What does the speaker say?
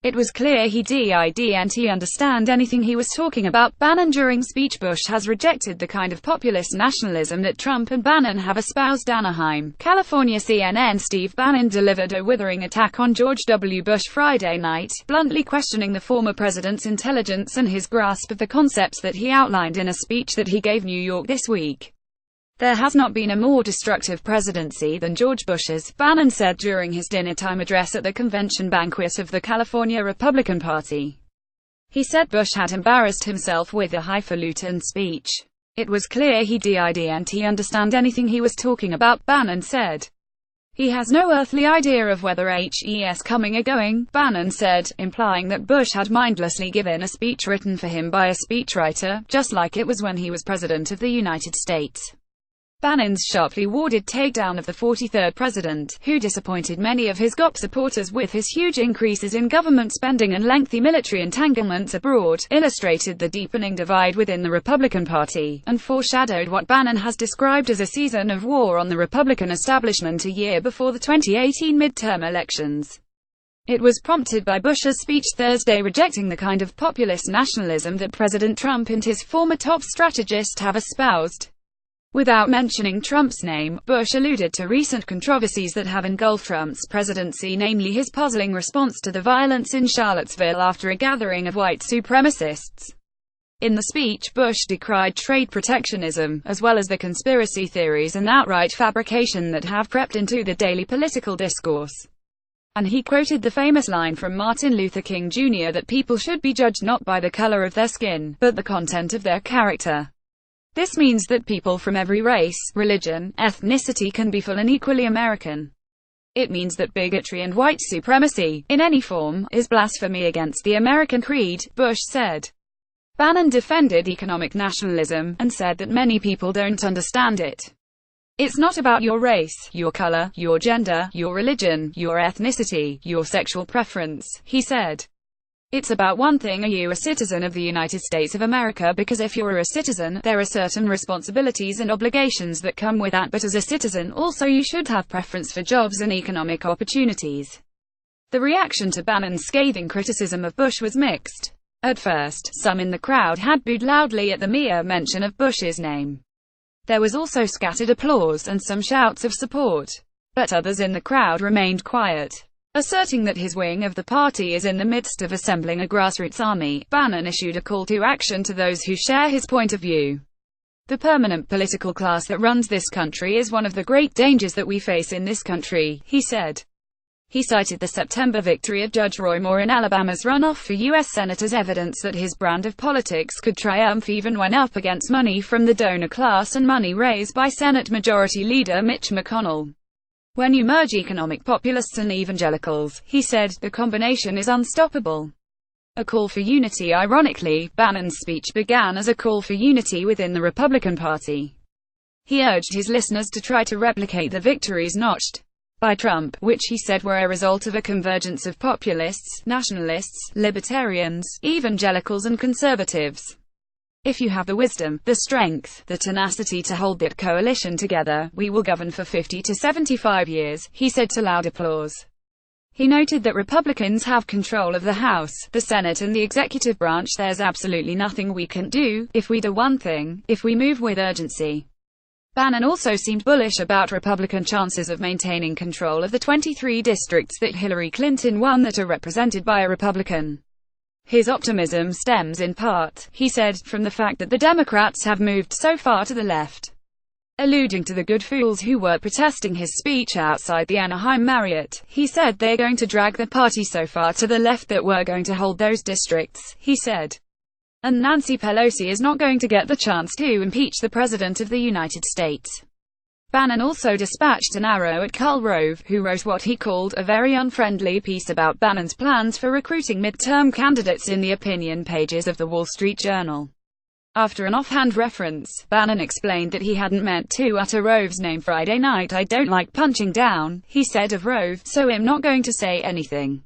It was clear he didn't understand anything he was talking about. Bannon. During speech, Bush has rejected the kind of populist nationalism that Trump and Bannon have espoused. Anaheim, California. CNN Steve Bannon delivered a withering attack on George W. Bush Friday night, bluntly questioning the former president's intelligence and his grasp of the concepts that he outlined in a speech that he gave New York this week. There has not been a more destructive presidency than George Bush's, Bannon said during his dinner-time address at the convention banquet of the California Republican Party. He said Bush had embarrassed himself with a highfalutin speech. It was clear he didn't understand anything he was talking about, Bannon said. He has no earthly idea of whether he's coming or going, Bannon said, implying that Bush had mindlessly given a speech written for him by a speechwriter, just like it was when he was President of the United States. Bannon's sharply worded takedown of the 43rd president, who disappointed many of his GOP supporters with his huge increases in government spending and lengthy military entanglements abroad, illustrated the deepening divide within the Republican Party, and foreshadowed what Bannon has described as a season of war on the Republican establishment a year before the 2018 midterm elections. It was prompted by Bush's speech Thursday rejecting the kind of populist nationalism that President Trump and his former top strategist have espoused. Without mentioning Trump's name, Bush alluded to recent controversies that have engulfed Trump's presidency, namely his puzzling response to the violence in Charlottesville after a gathering of white supremacists. In the speech, Bush decried trade protectionism, as well as the conspiracy theories and outright fabrication that have crept into the daily political discourse. And he quoted the famous line from Martin Luther King Jr. that people should be judged not by the color of their skin, but the content of their character. This means that people from every race, religion, ethnicity can be full and equally American. It means that bigotry and white supremacy, in any form, is blasphemy against the American creed, Bush said. Bannon defended economic nationalism, and said that many people don't understand it. It's not about your race, your color, your gender, your religion, your ethnicity, your sexual preference, he said. It's about one thing: are you a citizen of the United States of America? Because if you're a citizen, there are certain responsibilities and obligations that come with that, but as a citizen also you should have preference for jobs and economic opportunities. The reaction to Bannon's scathing criticism of Bush was mixed. At first, some in the crowd had booed loudly at the mere mention of Bush's name. There was also scattered applause and some shouts of support. But others in the crowd remained quiet, asserting that his wing of the party is in the midst of assembling a grassroots army. Bannon issued a call to action to those who share his point of view. The permanent political class that runs this country is one of the great dangers that we face in this country, he said. He cited the September victory of Judge Roy Moore in Alabama's runoff for U.S. Senate as evidence that his brand of politics could triumph even when up against money from the donor class and money raised by Senate Majority Leader Mitch McConnell. When you merge economic populists and evangelicals, he said, the combination is unstoppable. A call for unity. Ironically, Bannon's speech began as a call for unity within the Republican Party. He urged his listeners to try to replicate the victories notched by Trump, which he said were a result of a convergence of populists, nationalists, libertarians, evangelicals and conservatives. If you have the wisdom, the strength, the tenacity to hold that coalition together, we will govern for 50 to 75 years, he said to loud applause. He noted that Republicans have control of the House, the Senate and the executive branch. There's absolutely nothing we can do, if we do one thing, if we move with urgency. Bannon also seemed bullish about Republican chances of maintaining control of the 23 districts that Hillary Clinton won that are represented by a Republican. His optimism stems in part, he said, from the fact that the Democrats have moved so far to the left. Alluding to the good fools who were protesting his speech outside the Anaheim Marriott, he said they're going to drag the party so far to the left that we're going to hold those districts, he said. And Nancy Pelosi is not going to get the chance to impeach the President of the United States. Bannon also dispatched an arrow at Karl Rove, who wrote what he called a very unfriendly piece about Bannon's plans for recruiting midterm candidates in the opinion pages of the Wall Street Journal. After an offhand reference, Bannon explained that he hadn't meant to utter Rove's name Friday night. I don't like punching down, he said of Rove, so I'm not going to say anything.